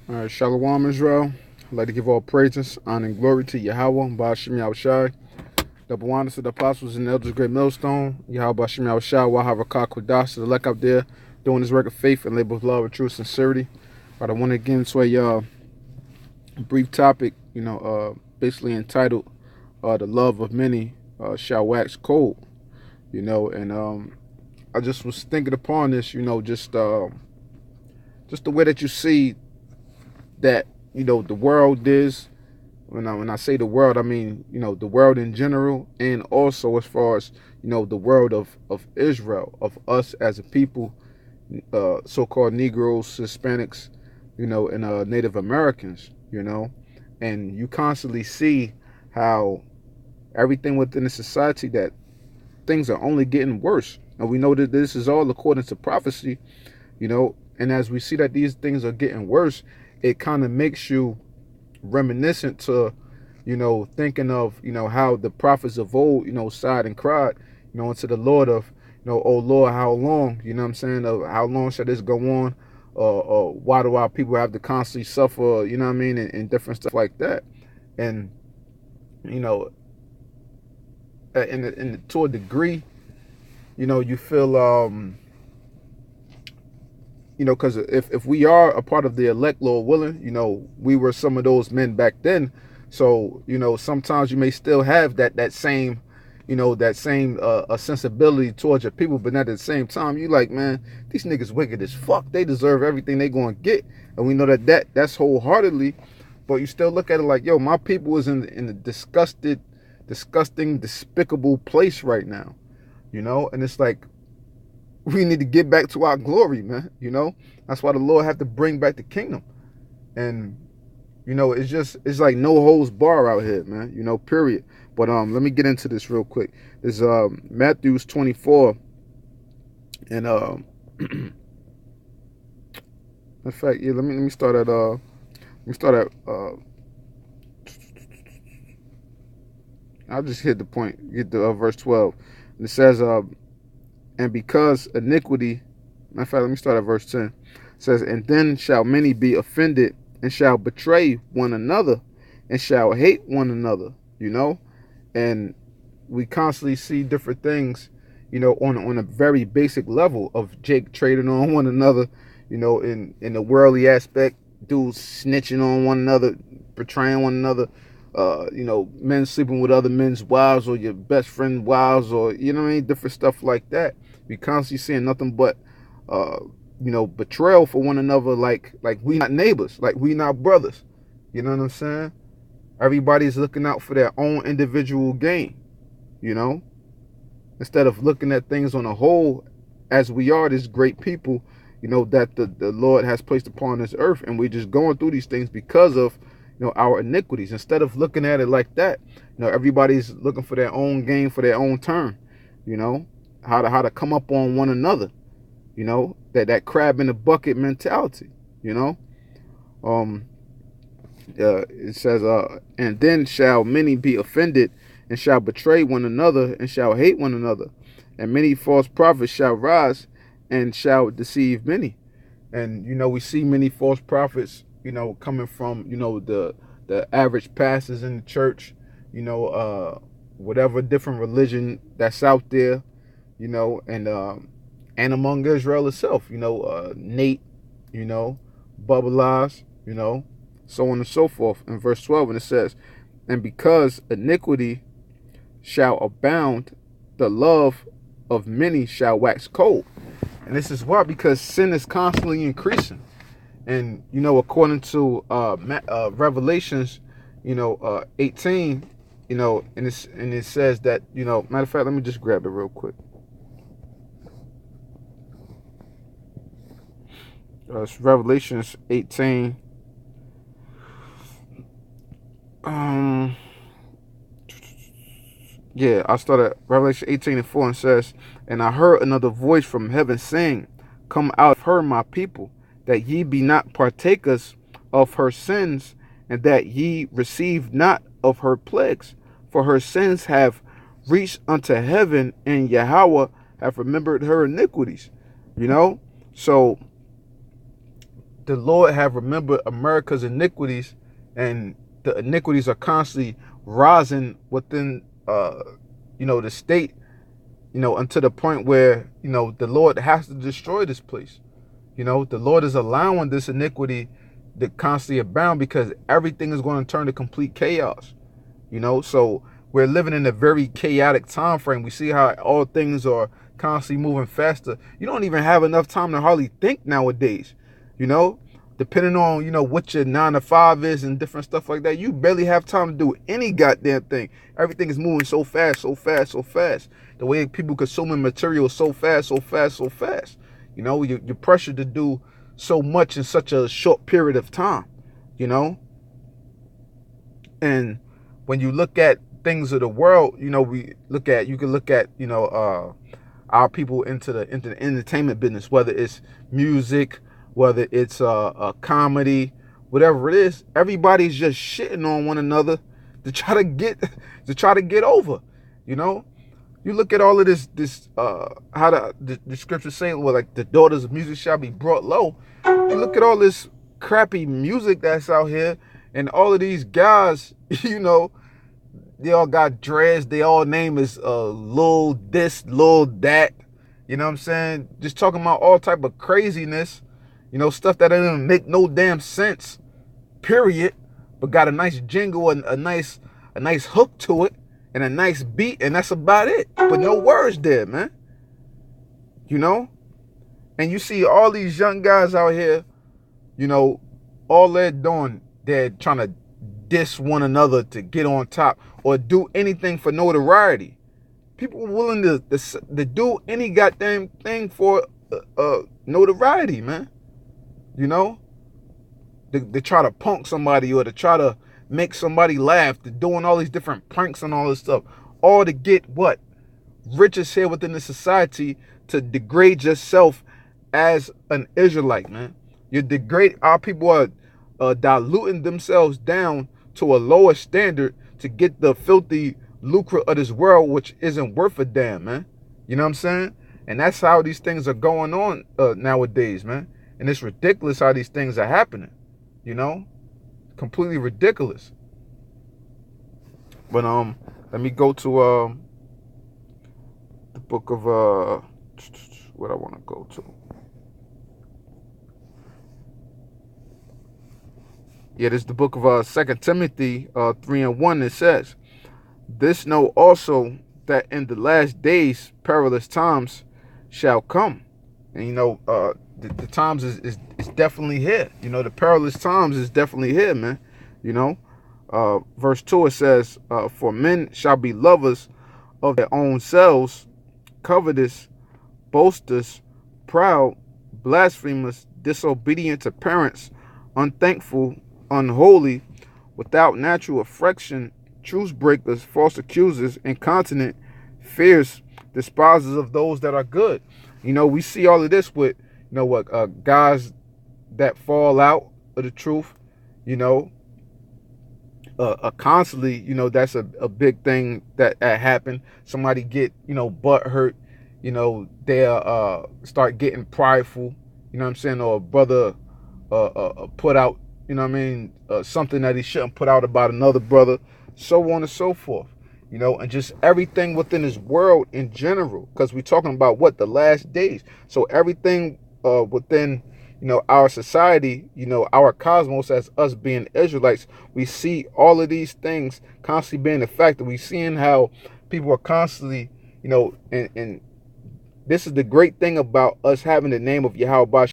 All right, Shalawam, Israel. I'd like to give all praises, honor, and glory to YAHAWAH, YAHAWASHI. Double honors to the apostles and the elders, great millstone. YAHAWASHI, YAHAWAH, to the elect out there, doing this work of faith and labor of love with true sincerity. But I want to get into a brief topic, basically entitled The Love of Many Shall Wax Cold. And I just was thinking upon this, just the way that you see that the world is. When I say the world, I mean the world in general, and also as far as the world of Israel, of us as a people, so-called Negroes, Hispanics, and Native Americans, and you constantly see how everything within the society, that things are only getting worse, and we know that this is all according to prophecy, and as we see that these things are getting worse, it kind of makes you reminiscent to, thinking of, how the prophets of old, sighed and cried, unto the Lord of, oh Lord, how long, what I'm saying, how long shall this go on? Or why do our people have to constantly suffer, and different stuff like that. And, to a degree, you feel, because if we are a part of the elect, Lord willing, we were some of those men back then. So, sometimes you may still have that same, sensibility towards your people, but at the same time, you like, man, these niggas wicked as fuck. They deserve everything they gonna get. And we know that's wholeheartedly, but you still look at it like, yo, my people is in a disgusting, despicable place right now, and it's like, we need to get back to our glory, man. That's why the Lord had to bring back the kingdom. And, it's like no holds bar out here, man, period. But let me get into this real quick. This Matthew 24. And in fact, yeah, let me start at I'll just hit the point, get to verse 12. And it says, and because iniquity, matter of fact, let me start at verse 10. It says, and then shall many be offended, and shall betray one another, and shall hate one another, and we constantly see different things, on a very basic level of Jake trading on one another, in the worldly aspect, dudes snitching on one another, betraying one another, men sleeping with other men's wives or your best friend wives, or different stuff like that. We constantly seeing nothing but betrayal for one another, like we not neighbors, like we not brothers. You know what I'm saying? Everybody's looking out for their own individual gain, instead of looking at things on a whole, as we are this great people, that the Lord has placed upon this earth, and we're just going through these things because of our iniquities. Instead of looking at it like that, everybody's looking for their own gain, for their own turn, how to come up on one another, that crab in the bucket mentality, it says, and then shall many be offended, and shall betray one another, and shall hate one another, and many false prophets shall rise, and shall deceive many. And we see many false prophets, coming from the average pastors in the church, whatever different religion that's out there, and among Israel itself, Nate, Bubble Eyes, so on and so forth. In verse 12, and it says, and because iniquity shall abound, the love of many shall wax cold. And this is why, because sin is constantly increasing. And, according to Revelations, 18, and it says that, matter of fact, let me just grab it real quick. It's Revelations 18. Yeah, I start at Revelation 18:4, and says, and I heard another voice from heaven saying, come out of her, my people, that ye be not partakers of her sins, and that ye receive not of her plagues, for her sins have reached unto heaven, and Yahawah have remembered her iniquities. So the Lord have remembered America's iniquities, and the iniquities are constantly rising within, the state, until the point where, the Lord has to destroy this place. The Lord is allowing this iniquity to constantly abound because everything is going to turn to complete chaos. So we're living in a very chaotic time frame. We see how all things are constantly moving faster. You don't even have enough time to hardly think nowadays. Depending on, what your 9 to 5 is and different stuff like that, you barely have time to do any goddamn thing. Everything is moving so fast, so fast, so fast. The way people consuming material so fast, so fast, so fast. You're pressured to do so much in such a short period of time, And when you look at things of the world, you can look at, our people into the entertainment business, whether it's music, whether it's a comedy, whatever it is. Everybody's just shitting on one another to try to get over. You look at all of this how the scriptures say, well, like the daughters of music shall be brought low. You look at all this crappy music that's out here, and all of these guys, they all got dreads. They all name is Lil this, Lil that. You know what I'm saying? Just talking about all type of craziness. Stuff that doesn't make no damn sense. Period. But got a nice jingle and a nice hook to it and a nice beat, and that's about it. But no words there, man. And you see all these young guys out here, all they're doing, they're trying to diss one another to get on top or do anything for notoriety. People are willing to do any goddamn thing for notoriety, man. They try to punk somebody or to try to make somebody laugh. They're doing all these different pranks and all this stuff, all to get what? Riches here within the society, to degrade yourself as an Israelite, man. Our people are diluting themselves down to a lower standard to get the filthy lucre of this world, which isn't worth a damn, man. You know what I'm saying? And that's how these things are going on nowadays, man. And it's ridiculous how these things are happening, completely ridiculous. But let me go to the book of what I want to go to. Yeah, this is the book of 2 Timothy 3:1. It says, "This know also that in the last days perilous times shall come." And the times is definitely here. The perilous times is definitely here, man. Verse 2, it says, "For men shall be lovers of their own selves, covetous, boasters, proud, blasphemers, disobedient to parents, unthankful, unholy, without natural affection, truce breakers, false accusers, incontinent, fierce, despisers of those that are good." We see all of this with, guys that fall out of the truth, constantly, that's a big thing that happened. Somebody get, butt hurt, they'll start getting prideful, you know what I'm saying, or a brother put out, something that he shouldn't put out about another brother, so on and so forth. And just everything within this world in general, because we're talking about the last days. So everything within, our society, our cosmos, as us being Israelites, we see all of these things constantly being affected. We're seeing how people are constantly, and this is the great thing about us having the name of YAHAWAH